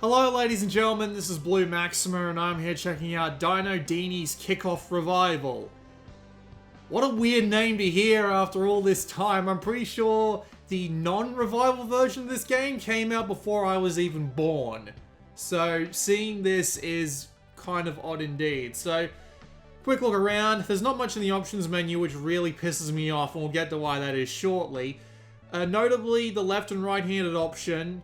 Hello ladies and gentlemen, this is Blue Maxima and I'm here checking out Dino Dini's Kickoff Revival. What a weird name to hear after all this time. I'm pretty sure the non-revival version of this game came out before I was even born. So seeing this is kind of odd indeed. So quick look around, there's not much in the options menu which really pisses me off, and we'll get to why that is shortly. Notably, the left and right-handed option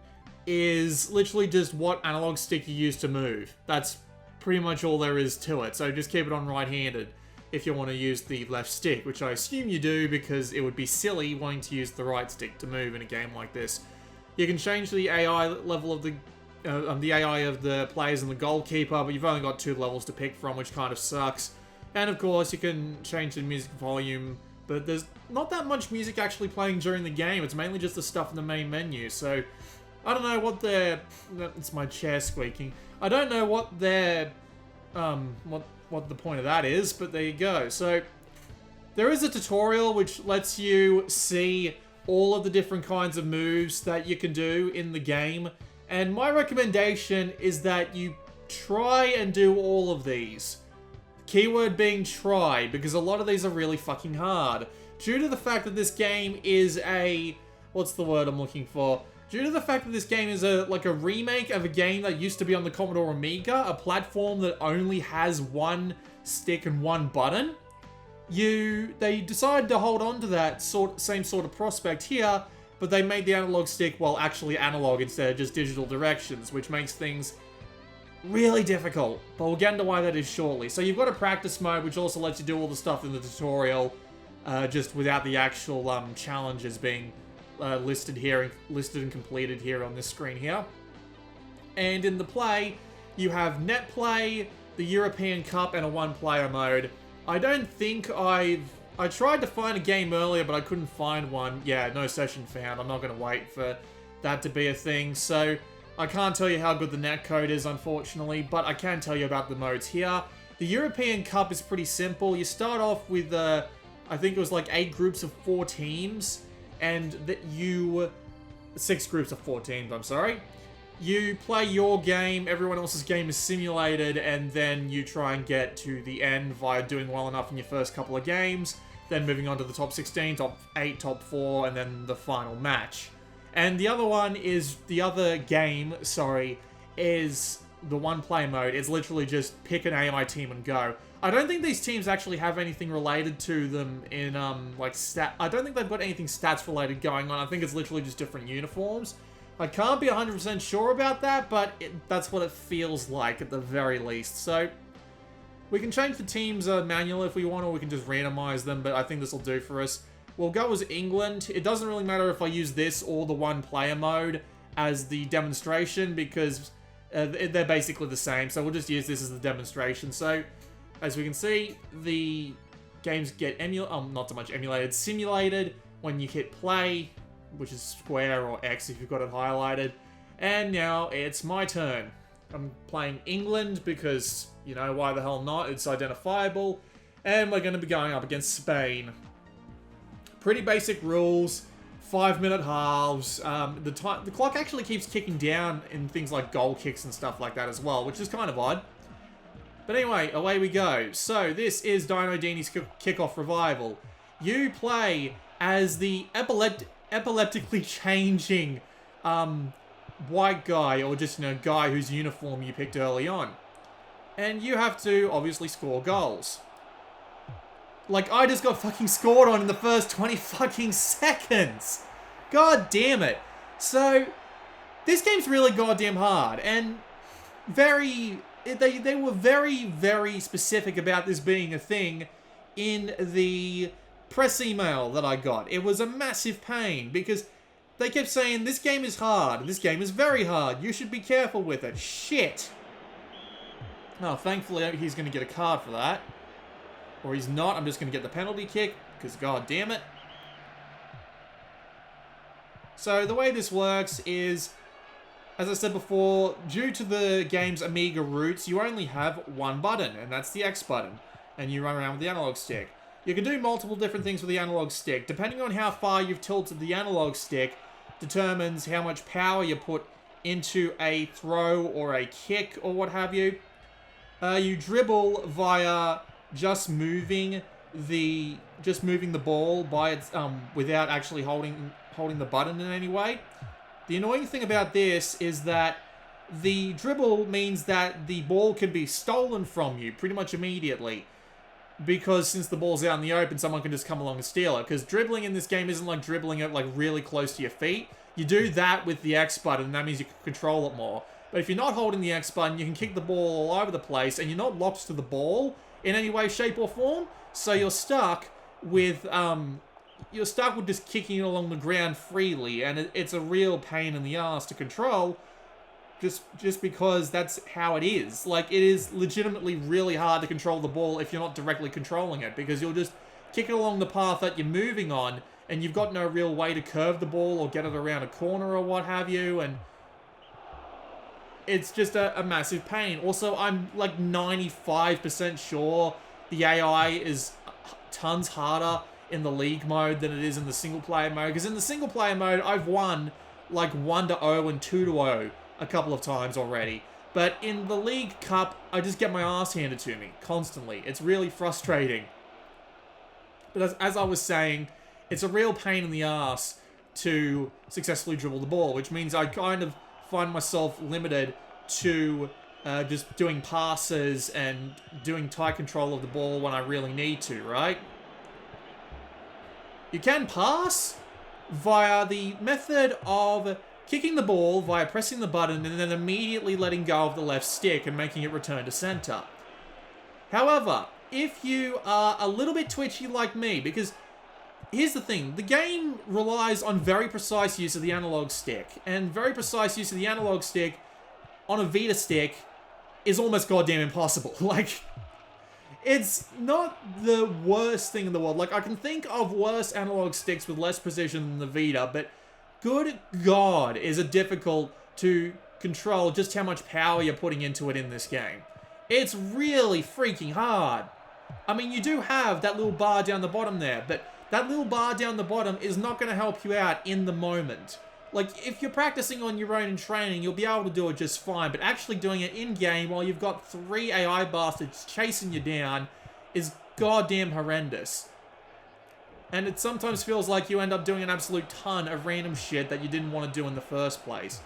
is literally just what analog stick you use to move. That's pretty much all there is to it, so just keep it on right-handed if you want to use the left stick, which I assume you do because it would be silly wanting to use the right stick to move in a game like this. You can change the AI level of the AI of the players and the goalkeeper, but you've only got 2 levels to pick from, which kind of sucks. And of course, you can change the music volume, but there's not that much music actually playing during the game. It's mainly just the stuff in the main menu, so I don't know what their... It's my chair squeaking. I don't know what their... what the point of that is, but there you go. So, there is a tutorial which lets you see all of the different kinds of moves that you can do in the game. And my recommendation is that you try and do all of these. Keyword being try, because a lot of these are really fucking hard. Due to the fact that this game is a... What's the word I'm looking for? Due to the fact that this game is like a remake of a game that used to be on the Commodore Amiga, a platform that only has 1 stick and 1 button, they decided to hold on to that same sort of prospect here, but they made the analog stick, well, actually analog instead of just digital directions, which makes things really difficult. But we'll get into why that is shortly. So you've got a practice mode, which also lets you do all the stuff in the tutorial, just without the actual challenges being listed and completed here on this screen here. And in the play, you have net play, the European Cup, and a 1-player mode. I don't think I tried to find a game earlier, but I couldn't find one. Yeah, no session found. I'm not going to wait for that to be a thing. So I can't tell you how good the netcode is, unfortunately, but I can tell you about the modes here. The European Cup is pretty simple. You start off with, I think it was like 8 groups of 4 teams. And that 6 groups of 4 teams, I'm sorry. You play your game, everyone else's game is simulated, and then you try and get to the end via doing well enough in your first couple of games, then moving on to the top 16, top 8, top 4, and then the final match. And the other one is, the other game, sorry, is the 1-player mode. It's literally just pick an AI team and go. I don't think these teams actually have anything related to them in, like, I don't think they've got anything stats related going on. I think it's literally just different uniforms. I can't be 100% sure about that, but that's what it feels like at the very least. So, we can change the teams manually if we want, or we can just randomize them, but I think this will do for us. We'll go as England. It doesn't really matter if I use this or the 1-player mode as the demonstration, because they're basically the same, so we'll just use this as the demonstration. So, as we can see, the games get not so much emulated, simulated when you hit play, which is square or X if you've got it highlighted. And now it's my turn. I'm playing England because, you know, why the hell not? It's identifiable. And we're going to be going up against Spain. Pretty basic rules. 5-minute halves. The clock actually keeps kicking down in things like goal kicks and stuff like that as well, which is kind of odd. But anyway, away we go. So, this is Dino Dini's Kickoff Revival. You play as the epileptically changing white guy, or just, you know, guy whose uniform you picked early on. And you have to, obviously, score goals. Like, I just got fucking scored on in the first 20 fucking seconds! God damn it. So, this game's really goddamn hard, and They were very, very specific about this being a thing in the press email that I got. It was a massive pain because they kept saying, this game is hard, this game is very hard, you should be careful with it. Shit. Oh, thankfully he's going to get a card for that. Or he's not, I'm just going to get the penalty kick, because god damn it. So the way this works is, as I said before, due to the game's Amiga roots, you only have 1 button, and that's the X button, and you run around with the analog stick. You can do multiple different things with the analog stick. Depending on how far you've tilted the analog stick, determines how much power you put into a throw or a kick or what have you. You dribble via just moving the ball by its without actually holding the button in any way. The annoying thing about this is that the dribble means that the ball can be stolen from you pretty much immediately. Because since the ball's out in the open, someone can just come along and steal it. Because dribbling in this game isn't like dribbling it like really close to your feet. You do that with the X button, and that means you can control it more. But if you're not holding the X button, you can kick the ball all over the place, and you're not locked to the ball in any way, shape, or form. So you're stuck with just kicking it along the ground freely, and it's a real pain in the ass to control. Just because that's how it is. Like, it is legitimately really hard to control the ball if you're not directly controlling it, because you'll just kick it along the path that you're moving on, and you've got no real way to curve the ball or get it around a corner or what have you, and it's just a massive pain. Also, I'm like 95% sure the AI is tons harder in the league mode than it is in the single player mode, because in the single player mode, I've won like 1-0 and 2-0 a couple of times already. But in the League Cup, I just get my ass handed to me constantly. It's really frustrating. But as I was saying, it's a real pain in the ass to successfully dribble the ball, which means I kind of find myself limited to just doing passes and doing tight control of the ball when I really need to, right? You can pass via the method of kicking the ball via pressing the button and then immediately letting go of the left stick and making it return to center. However, if you are a little bit twitchy like me, because here's the thing, the game relies on very precise use of the analog stick, and very precise use of the analog stick on a Vita stick is almost goddamn impossible. Like, it's not the worst thing in the world. Like, I can think of worse analog sticks with less precision than the Vita, but good God, is it difficult to control just how much power you're putting into it in this game. It's really freaking hard. I mean, you do have that little bar down the bottom there, but that little bar down the bottom is not going to help you out in the moment. Like, if you're practicing on your own in training, you'll be able to do it just fine, but actually doing it in-game while you've got 3 AI bastards chasing you down is goddamn horrendous. And it sometimes feels like you end up doing an absolute ton of random shit that you didn't want to do in the first place.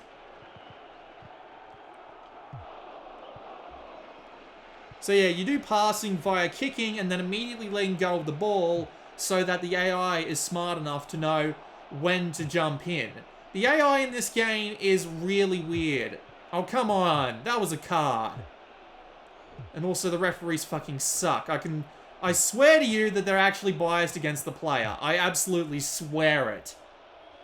So yeah, you do passing via kicking and then immediately letting go of the ball so that the AI is smart enough to know when to jump in. The AI in this game is really weird. Oh, come on. That was a card. And also the referees fucking suck. I swear to you that they're actually biased against the player. I absolutely swear it.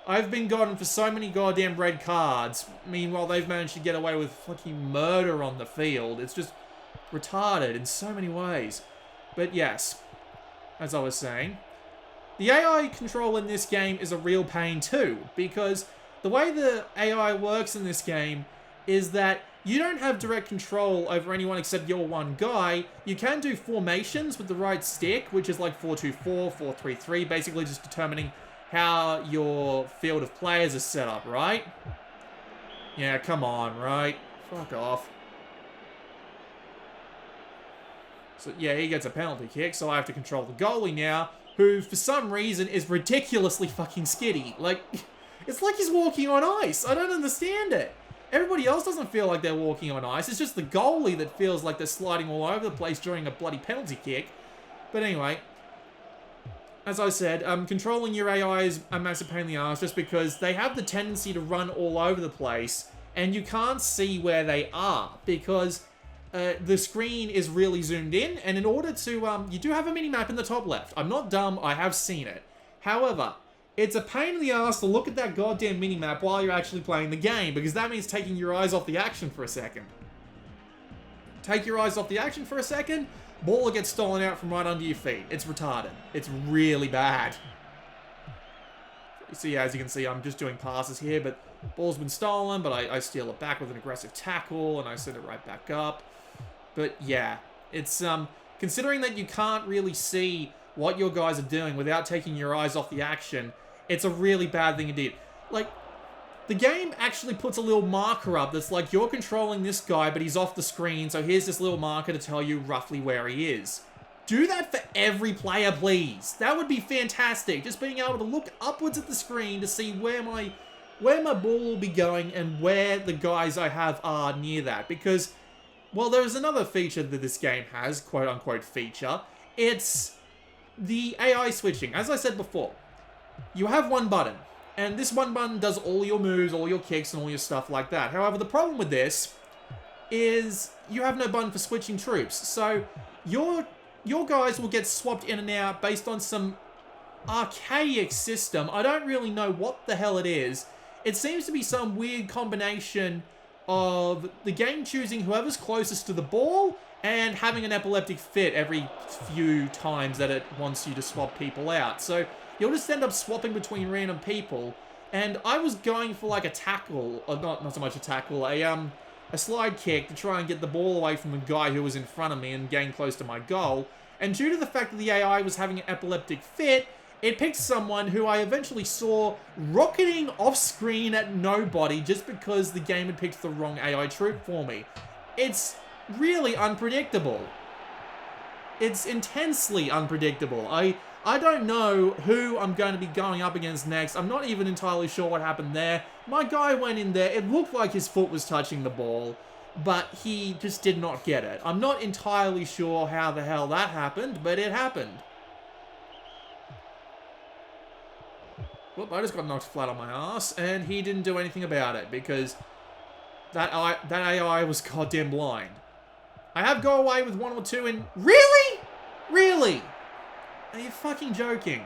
I've been gotten for so many goddamn red cards. Meanwhile, they've managed to get away with fucking murder on the field. It's just retarded in so many ways. But yes, as I was saying, the AI control in this game is a real pain too, because the way the AI works in this game is that you don't have direct control over anyone except your one guy. You can do formations with the right stick, which is like 4-2-4, 4-3-3, basically just determining how your field of players is set up, right? Yeah, come on, right? Fuck off. So yeah, he gets a penalty kick, so I have to control the goalie now, who for some reason is ridiculously fucking skiddy. Like, it's like he's walking on ice. I don't understand it. Everybody else doesn't feel like they're walking on ice. It's just the goalie that feels like they're sliding all over the place during a bloody penalty kick. But anyway, as I said, controlling your AI is a massive pain in the ass just because they have the tendency to run all over the place and you can't see where they are because the screen is really zoomed in, and in order to, you do have a mini-map in the top left. I'm not dumb, I have seen it. However, it's a pain in the ass to look at that goddamn mini-map while you're actually playing the game, because that means taking your eyes off the action for a second. Take your eyes off the action for a second, ball will get stolen out from right under your feet. It's retarded. It's really bad. So yeah, as you can see, I'm just doing passes here, but ball's been stolen, but I steal it back with an aggressive tackle, and I send it right back up. But yeah, it's, considering that you can't really see what your guys are doing without taking your eyes off the action, it's a really bad thing indeed. Like, the game actually puts a little marker up that's like, you're controlling this guy, but he's off the screen, so here's this little marker to tell you roughly where he is. Do that for every player, please. That would be fantastic. Just being able to look upwards at the screen to see where my ball will be going and where the guys I have are near that. Because, well, there's another feature that this game has, quote-unquote feature. It's the AI switching. As I said before, you have one button, and this one button does all your moves, all your kicks, and all your stuff like that. However, the problem with this is you have no button for switching troops. So your guys will get swapped in and out based on some archaic system. I don't really know what the hell it is. It seems to be some weird combination of the game choosing whoever's closest to the ball and having an epileptic fit every few times that it wants you to swap people out. So you'll just end up swapping between random people. And I was going for like a tackle, or not so much a tackle, a slide kick to try and get the ball away from the guy who was in front of me and gain close to my goal. And due to the fact that the AI was having an epileptic fit, it picked someone who I eventually saw rocketing off screen at nobody just because the game had picked the wrong AI troop for me. It's really unpredictable. It's intensely unpredictable. I don't know who I'm going to be going up against next. I'm not even entirely sure what happened there. My guy went in there. It looked like his foot was touching the ball, but he just did not get it. I'm not entirely sure how the hell that happened, but it happened. Whoop, I just got knocked flat on my ass, and he didn't do anything about it because that AI was goddamn blind. I have go away with one or two and... Really? Really? Are you fucking joking?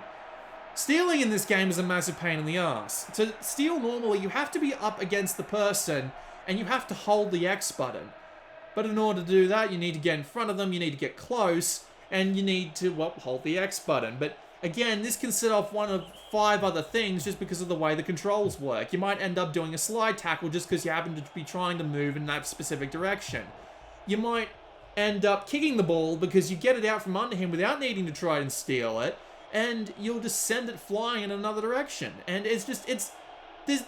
Stealing in this game is a massive pain in the ass. To steal normally, you have to be up against the person and you have to hold the X button. But in order to do that, you need to get in front of them, you need to get close, and you need to, well, hold the X button. But again, this can set off one of 5 other things just because of the way the controls work. You might end up doing a slide tackle just because you happen to be trying to move in that specific direction. You might end up kicking the ball because you get it out from under him without needing to try and steal it, and you'll just send it flying in another direction. And it's just, there's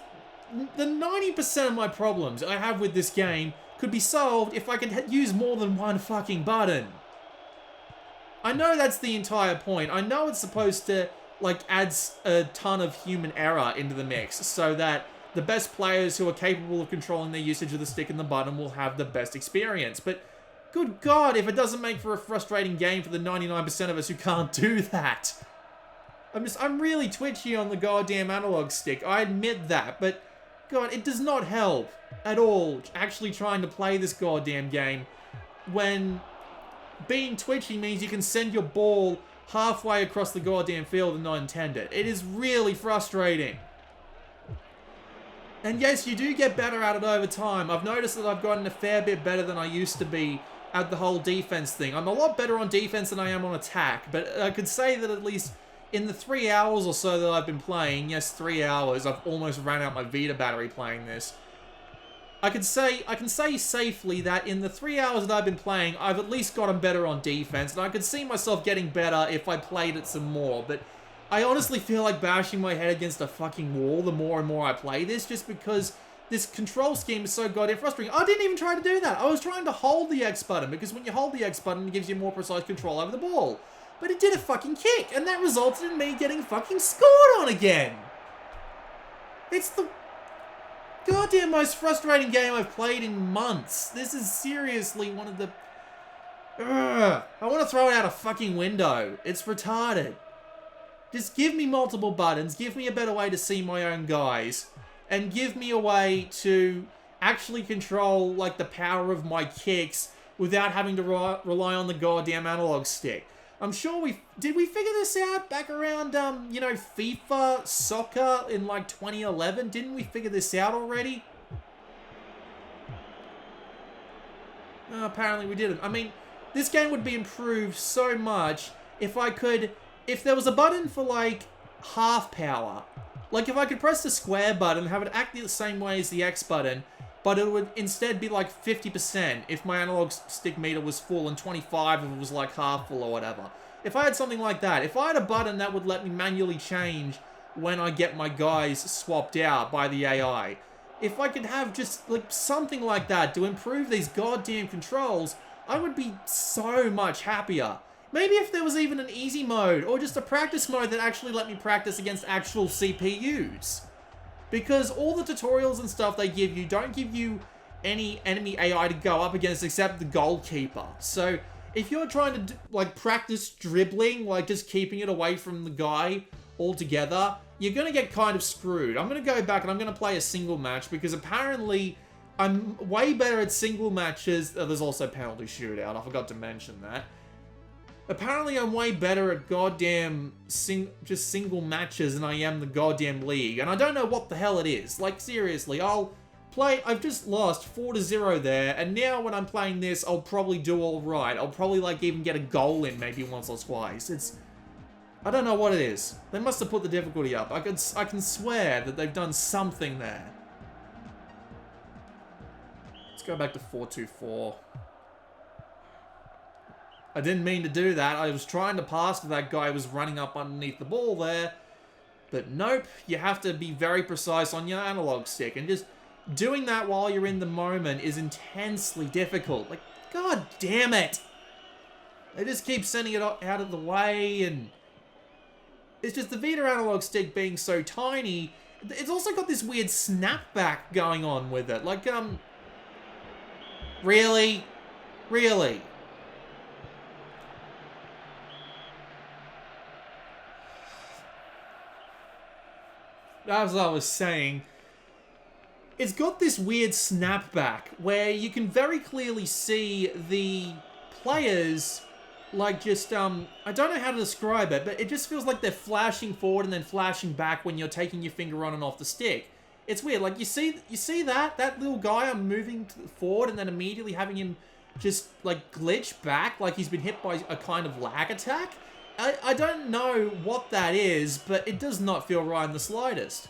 the 90% of my problems I have with this game could be solved if I could use more than one fucking button. I know that's the entire point. I know it's supposed to, like, add a ton of human error into the mix so that the best players who are capable of controlling their usage of the stick and the button will have the best experience. But good God, if it doesn't make for a frustrating game for the 99% of us who can't do that. I'm really twitchy on the goddamn analog stick. I admit that, but God, it does not help at all actually trying to play this goddamn game when being twitchy means you can send your ball halfway across the goddamn field and not intend it. It is really frustrating. And yes, you do get better at it over time. I've noticed that I've gotten a fair bit better than I used to be at the whole defense thing. I'm a lot better on defense than I am on attack, but I could say that at least in the 3 hours or so that I've been playing, yes, 3 hours, I've almost ran out my Vita battery playing this. I can say safely that in the 3 hours that I've been playing, I've at least gotten better on defense, and I could see myself getting better if I played it some more, but I honestly feel like bashing my head against a fucking wall the more and more I play this, just because this control scheme is so goddamn frustrating. I didn't even try to do that. I was trying to hold the X button, because when you hold the X button, it gives you more precise control over the ball. But it did a fucking kick, and that resulted in me getting fucking scored on again. It's the goddamn most frustrating game I've played in months. This is seriously one of the... I want to throw it out a fucking window. It's retarded. Just give me multiple buttons, give me a better way to see my own guys, and give me a way to actually control, like, the power of my kicks without having to rely on the goddamn analog stick. I'm sure did we figure this out back around, you know, FIFA soccer in, like, 2011? Didn't we figure this out already? Apparently we didn't. I mean, this game would be improved so much if there was a button for, like, half power. Like, if I could press the square button, have it act the same way as the X button, but it would instead be like 50% if my analog stick meter was full and 25 if it was like half full or whatever. If I had something like that, if I had a button that would let me manually change when I get my guys swapped out by the AI. If I could have just like something like that to improve these goddamn controls, I would be so much happier. Maybe if there was even an easy mode or just a practice mode that actually let me practice against actual CPUs. Because all the tutorials and stuff they give you don't give you any enemy AI to go up against except the goalkeeper. So if you're trying to like practice dribbling, like just keeping it away from the guy altogether, you're going to get kind of screwed. I'm going to go back and I'm going to play a single match because apparently I'm way better at single matches. There's also penalty shootout. I forgot to mention that. Apparently I'm way better at goddamn just single matches than I am the goddamn league. And I don't know what the hell it is. Like, seriously, I've just lost 4-0 there, and now when I'm playing this, I'll probably do alright. I'll probably, like, even get a goal in maybe once or twice. I don't know what it is. They must have put the difficulty up. I can swear that they've done something there. Let's go back to 4-2-4. I didn't mean to do that. I was trying to pass to that guy who was running up underneath the ball there. But nope, you have to be very precise on your analog stick. And just doing that while you're in the moment is intensely difficult. Like, god damn it! They just keep sending it out of the way, and it's just the Vita analog stick being so tiny. It's also got this weird snapback going on with it. Like, really? Really? As I was saying, it's got this weird snapback where you can very clearly see the players, like, just, I don't know how to describe it, but it just feels like they're flashing forward and then flashing back when you're taking your finger on and off the stick. It's weird. Like, you see that little guy, I'm moving forward and then immediately having him just, like, glitch back like he's been hit by a kind of lag attack? I don't know what that is, but it does not feel right in the slightest.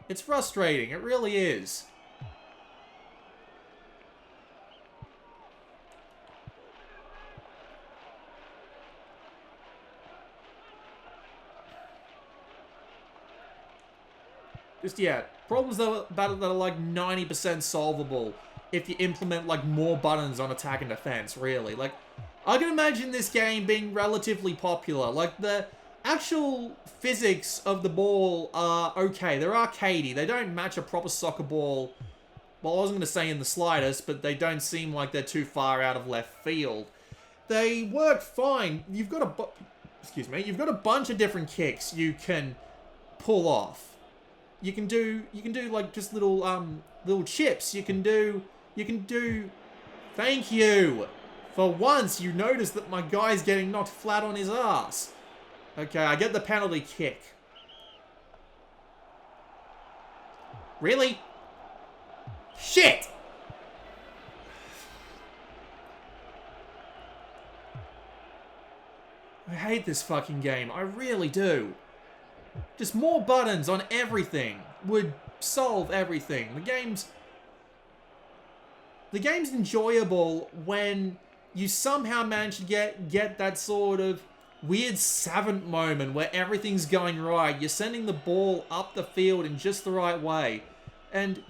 It's frustrating, it really is. Just, yeah, problems that are like 90% solvable if you implement, like, more buttons on attack and defense, really. Like, I can imagine this game being relatively popular. Like, the actual physics of the ball are okay. They're arcadey. They don't match a proper soccer ball. Well, I wasn't going to say in the slightest, but they don't seem like they're too far out of left field. They work fine. You've got a bunch of different kicks you can pull off. You can do like just little chips. You can do. Thank you. For once, you notice that my guy's getting knocked flat on his ass. Okay, I get the penalty kick. Really? Shit! I hate this fucking game. I really do. Just more buttons on everything would solve everything. The game's enjoyable when you somehow manage to get that sort of weird savant moment where everything's going right. You're sending the ball up the field in just the right way. And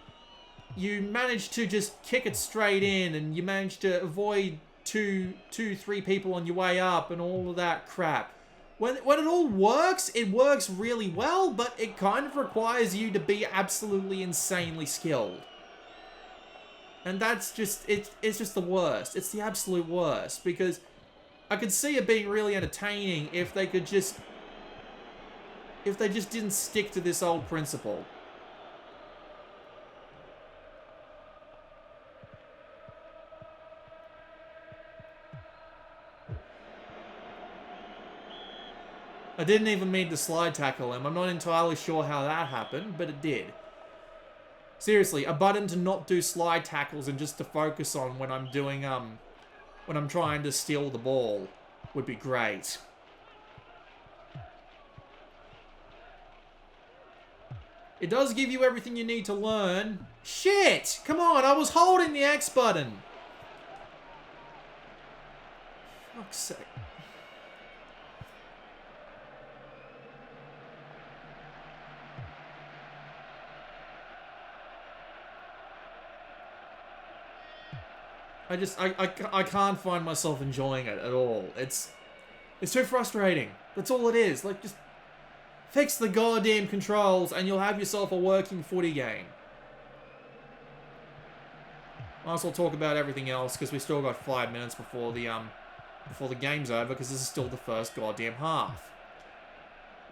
you manage to just kick it straight in, and you manage to avoid three people on your way up and all of that crap. When it all works, it works really well, but it kind of requires you to be absolutely insanely skilled. And that's just, it's just the worst. It's the absolute worst, because I could see it being really entertaining if they just didn't stick to this old principle. I didn't even mean to slide tackle him. I'm not entirely sure how that happened, but it did. Seriously, a button to not do slide tackles and just to focus on when I'm doing, when I'm trying to steal the ball would be great. It does give you everything you need to learn. Shit! Come on, I was holding the X button. Fuck's sake. I can't find myself enjoying it at all. It's too frustrating. That's all it is. Like, just fix the goddamn controls and you'll have yourself a working footy game. Might as well talk about everything else because we still got 5 minutes before the game's over because this is still the first goddamn half.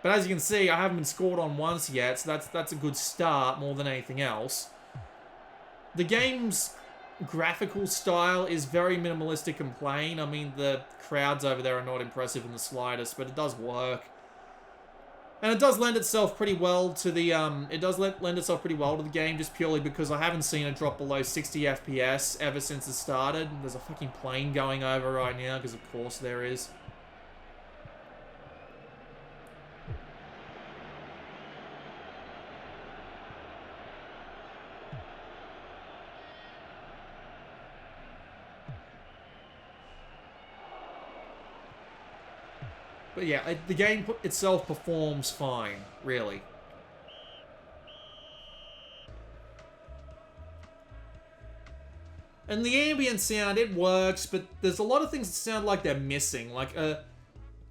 But as you can see, I haven't been scored on once yet, so that's a good start more than anything else. The game's graphical style is very minimalistic and plain. I mean, the crowds over there are not impressive in the slightest, but it does work. And it does lend itself pretty well to the lend itself pretty well to the game just purely because I haven't seen it drop below 60 FPS ever since it started. There's a fucking plane going over right now because of course there is. But yeah, the game itself performs fine, really. And the ambient sound, it works, but there's a lot of things that sound like they're missing. Like,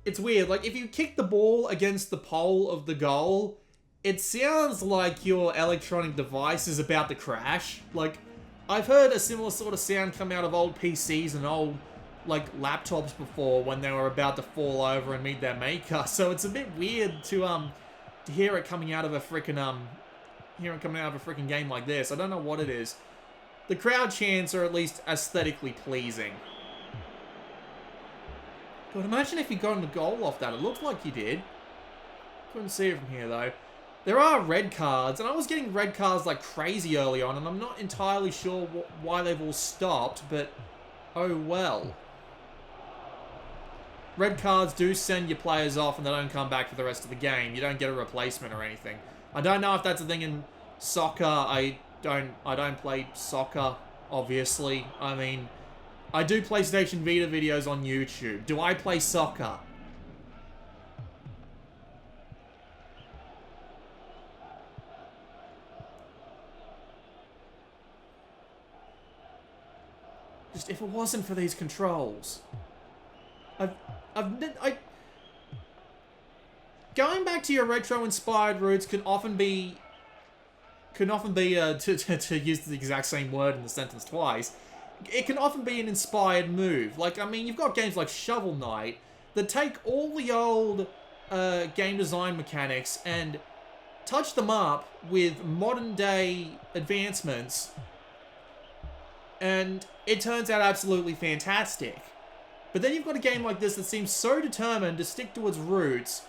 it's weird. Like, if you kick the ball against the pole of the goal, it sounds like your electronic device is about to crash. Like, I've heard a similar sort of sound come out of old PCs and old like laptops before when they were about to fall over and meet their maker. So it's a bit weird to hear it coming out of a freaking game like this. I don't know what it is. The crowd chants are at least aesthetically pleasing. God, imagine if you got a goal off that. It looked like you did. Couldn't see it from here though. There are red cards, and I was getting red cards like crazy early on, and I'm not entirely sure why they've all stopped, but oh well. Red cards do send your players off and they don't come back for the rest of the game. You don't get a replacement or anything. I don't know if that's a thing in soccer. I don't play soccer, obviously. I mean, I do PlayStation Vita videos on YouTube. Do I play soccer? Just if it wasn't for these controls. Going back to your retro-inspired roots can often be to use the exact same word in the sentence twice. It can often be an inspired move. Like, I mean, you've got games like Shovel Knight that take all the old game design mechanics and touch them up with modern-day advancements, and it turns out absolutely fantastic. But then you've got a game like this that seems so determined to stick to its roots,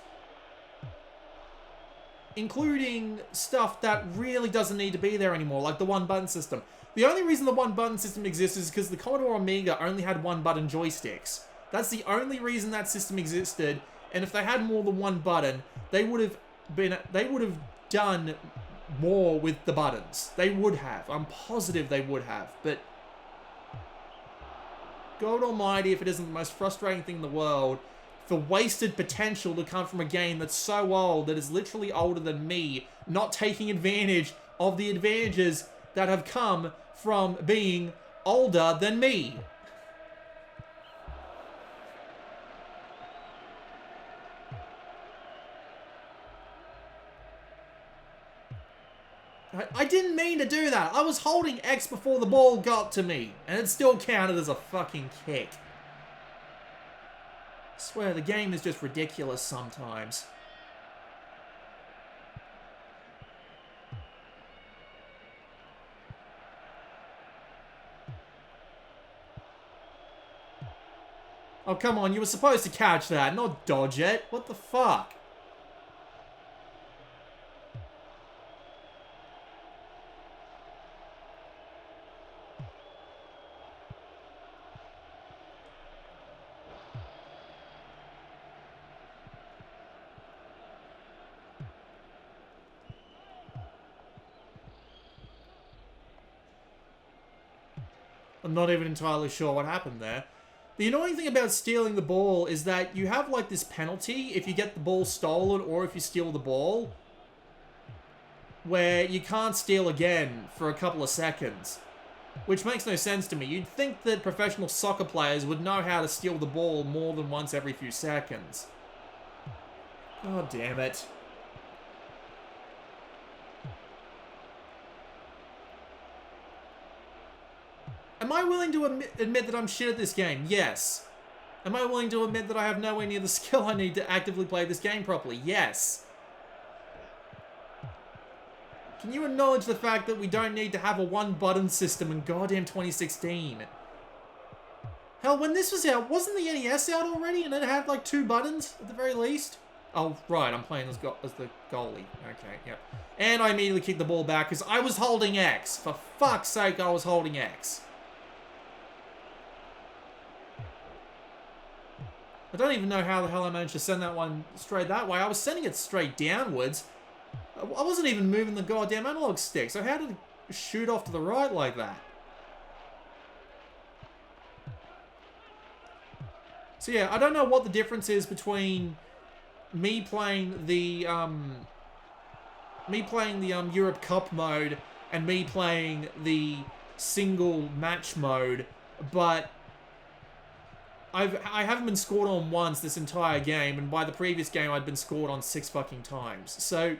including stuff that really doesn't need to be there anymore, like the one-button system. The only reason the one-button system exists is because the Commodore Amiga only had one-button joysticks. That's the only reason that system existed, and if they had more than one button, they would have done more with the buttons. They would have. I'm positive they would have, but God almighty, if it isn't the most frustrating thing in the world for wasted potential to come from a game that's so old, that is literally older than me, not taking advantage of the advantages that have come from being older than me. I didn't mean to do that. I was holding X before the ball got to me, and it still counted as a fucking kick. I swear, the game is just ridiculous sometimes. Oh, come on, you were supposed to catch that, not dodge it. What the fuck? I'm not even entirely sure what happened there. The annoying thing about stealing the ball is that you have like this penalty if you get the ball stolen or if you steal the ball, where you can't steal again for a couple of seconds. Which makes no sense to me. You'd think that professional soccer players would know how to steal the ball more than once every few seconds. God damn it. Am I willing to admit that I'm shit at this game? Yes. Am I willing to admit that I have nowhere near the skill I need to actively play this game properly? Yes. Can you acknowledge the fact that we don't need to have a one-button system in goddamn 2016? Hell, when this was out, wasn't the NES out already and it had like 2 buttons at the very least? Oh, right, I'm playing as the goalie. Okay, yep. And I immediately kicked the ball back because I was holding X. For fuck's sake, I was holding X. I don't even know how the hell I managed to send that one straight that way. I was sending it straight downwards. I wasn't even moving the goddamn analog stick, so how did it shoot off to the right like that? So yeah, I don't know what the difference is between me playing the Europe Cup mode and me playing the single match mode, but I haven't been scored on once this entire game, and by the previous game I'd been scored on 6 fucking times. So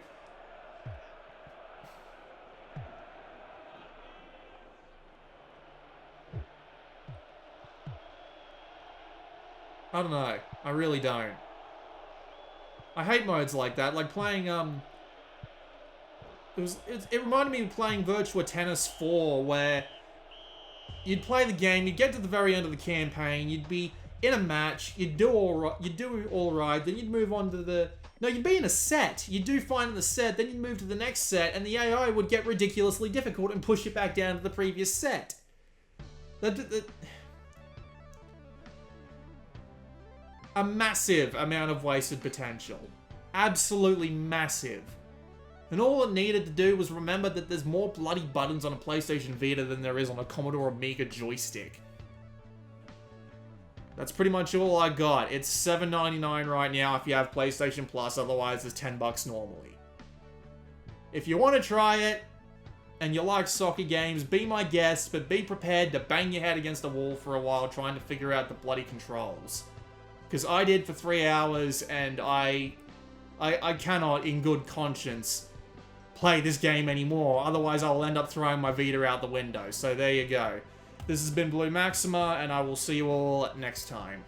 I don't know. I really don't. I hate modes like that. Like playing, it reminded me of playing Virtua Tennis 4, where you'd play the game, you'd get to the very end of the campaign, you'd be in a match, you'd do all right, then you'd move on to the... No, you'd be in a set. You'd do fine in the set, then you'd move to the next set, and the AI would get ridiculously difficult and push you back down to the previous set. A massive amount of wasted potential. Absolutely massive. And all it needed to do was remember that there's more bloody buttons on a PlayStation Vita than there is on a Commodore Amiga joystick. That's pretty much all I got. It's $7.99 right now if you have PlayStation Plus, otherwise it's $10 normally. If you want to try it, and you like soccer games, be my guest, but be prepared to bang your head against a wall for a while trying to figure out the bloody controls. Because I did for 3 hours, and I cannot, in good conscience, play this game anymore. Otherwise, I'll end up throwing my Vita out the window. So there you go. This has been Blue Maxima, and I will see you all next time.